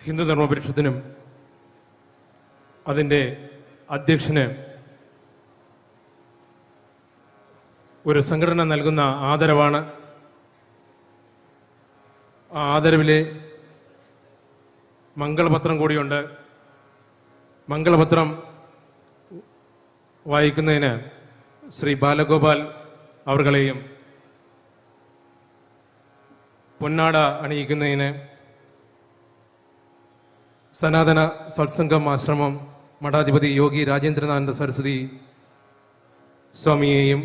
ഹിന്ദു ധർമ്മപരിഷത്തിനും അതിൻ്റെ അധ്യക്ഷന് ഒരു സംഘടന നൽകുന്ന ആദരവാണ്. ആ ആദരവിലെ മംഗളപത്രം കൂടിയുണ്ട്. മംഗളപത്രം വായിക്കുന്നതിന് ശ്രീ ബാലഗോപാൽ അവർകളെയും പൊന്നാട അണിയിക്കുന്നതിന് സനാതന സത്സംഗം ആശ്രമം മഠാധിപതി യോഗി രാജേന്ദ്രനാഥ സരസ്വതി സ്വാമിയെയും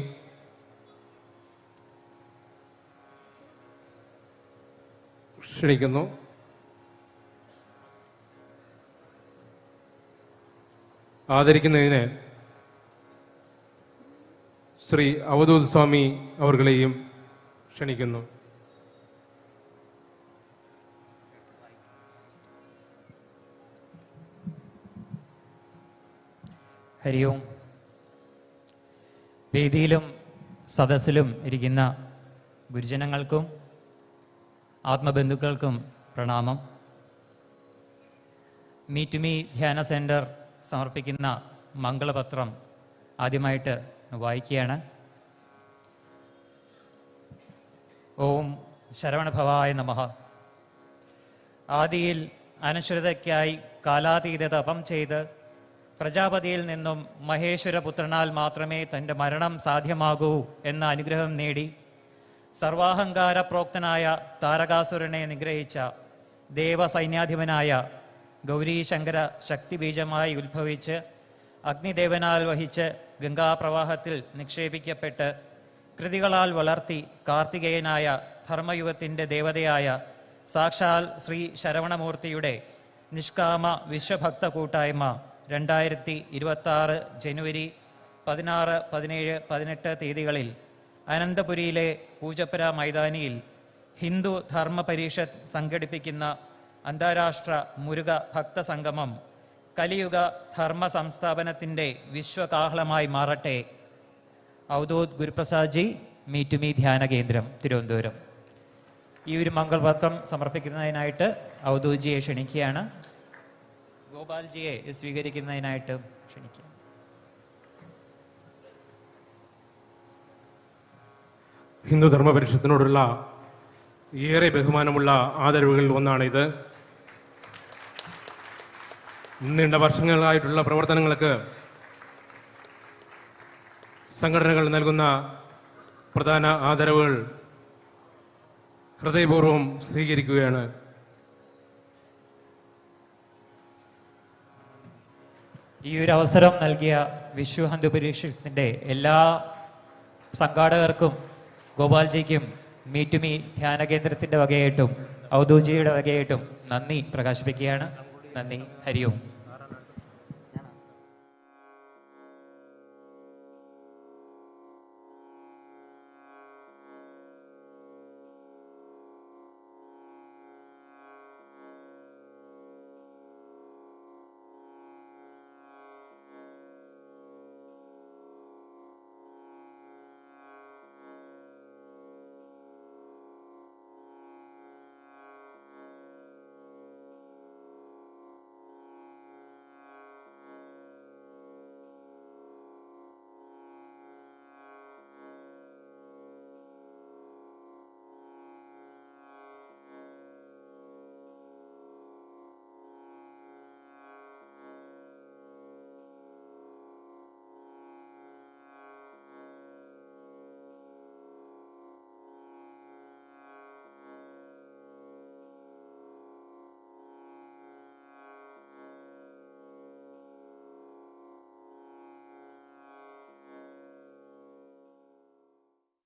ക്ഷണിക്കുന്നു. ആദരിക്കുന്നതിന് ശ്രീ അവധൂത് സ്വാമി അവർകളെയും ക്ഷണിക്കുന്നു. ഹരി ഓം. വേദിയിലും സദസ്സിലും ഇരിക്കുന്ന ഗുരുജനങ്ങൾക്കും ആത്മബന്ധുക്കൾക്കും പ്രണാമം. മീ ടു മീ ധ്യാന സെൻറ്റർ സമർപ്പിക്കുന്ന മംഗളപത്രം ആദ്യമായിട്ട് വായിക്കുകയാണ്. ഓം ശരവണഭവായ നമഃ. ആദിയിൽ അനശ്വരതയ്ക്കായി കാലാതീത തപം ചെയ്ത് പ്രജാപതിയിൽ നിന്നും മഹേശ്വരപുത്രനാൽ മാത്രമേ തൻ്റെ മരണം സാധ്യമാകൂ എന്ന അനുഗ്രഹം നേടി സർവാഹങ്കാര പ്രോക്തനായ താരകാസുരനെ നിഗ്രഹിച്ച ദേവസൈന്യാധിപനായ ഗൗരീശങ്കര ശക്തിബീജമായി ഉത്ഭവിച്ച് അഗ്നിദേവനാൽ വഹിച്ച് ഗംഗാപ്രവാഹത്തിൽ നിക്ഷേപിക്കപ്പെട്ട് കൃതികളാൽ വളർത്തി കാർത്തികേയനായ ധർമ്മയുഗത്തിൻ്റെ ദേവതയായ സാക്ഷാൽ ശ്രീ ശരവണമൂർത്തിയുടെ നിഷ്കാമ വിശ്വഭക്ത കൂട്ടായ്മ 2026 ജനുവരി 16, 17, 18 തീയതികളിൽ അനന്തപുരിയിലെ പൂജപ്പുര മൈതാനിയിൽ ഹിന്ദു ധർമ്മ പരിഷത്ത് സംഘടിപ്പിക്കുന്ന അന്താരാഷ്ട്ര മുരുക ഭക്തസംഗമം കലിയുഗ ധർമ്മ സംസ്ഥാപനത്തിൻ്റെ വിശ്വകാഹളമായി മാറട്ടെ. Avadhoot Guruprasad ji, me to me ധ്യാന കേന്ദ്രം, തിരുവനന്തപുരം. ഈ ഒരു മംഗളപത്രം സമർപ്പിക്കുന്നതിനായിട്ട് അവധൂത് ജിയെ ക്ഷണിക്കുകയാണ്. ഗോപാൽജിയെ സ്വീകരിക്കുന്നതിനായിട്ട് ക്ഷണിക്കുക. ഹിന്ദു ധർമ്മ പരിഷത്തിനോടുള്ള ഏറെ ബഹുമാനമുള്ള ആദരവുകളിൽ ഒന്നാണിത്. നീണ്ട വർഷങ്ങളായിട്ടുള്ള പ്രവർത്തനങ്ങൾക്ക് സംഘടനകൾ നൽകുന്ന പ്രധാന ആദരവുകൾ ഹൃദയപൂർവ്വം സ്വീകരിക്കുകയാണ്. ഈ ഒരു അവസരം നൽകിയ വിശ്വ ഹിന്ദു പരിഷത്തിൻ്റെ എല്ലാ സംഘാടകർക്കും ഗോപാൽജിക്കും മീ ടു മീ ധ്യാന കേന്ദ്രത്തിൻ്റെ വകയായിട്ടും അവധൂജിയുടെ വകയായിട്ടും നന്ദി പ്രകാശിപ്പിക്കുകയാണ്. നന്ദി. ഹരി ഓം.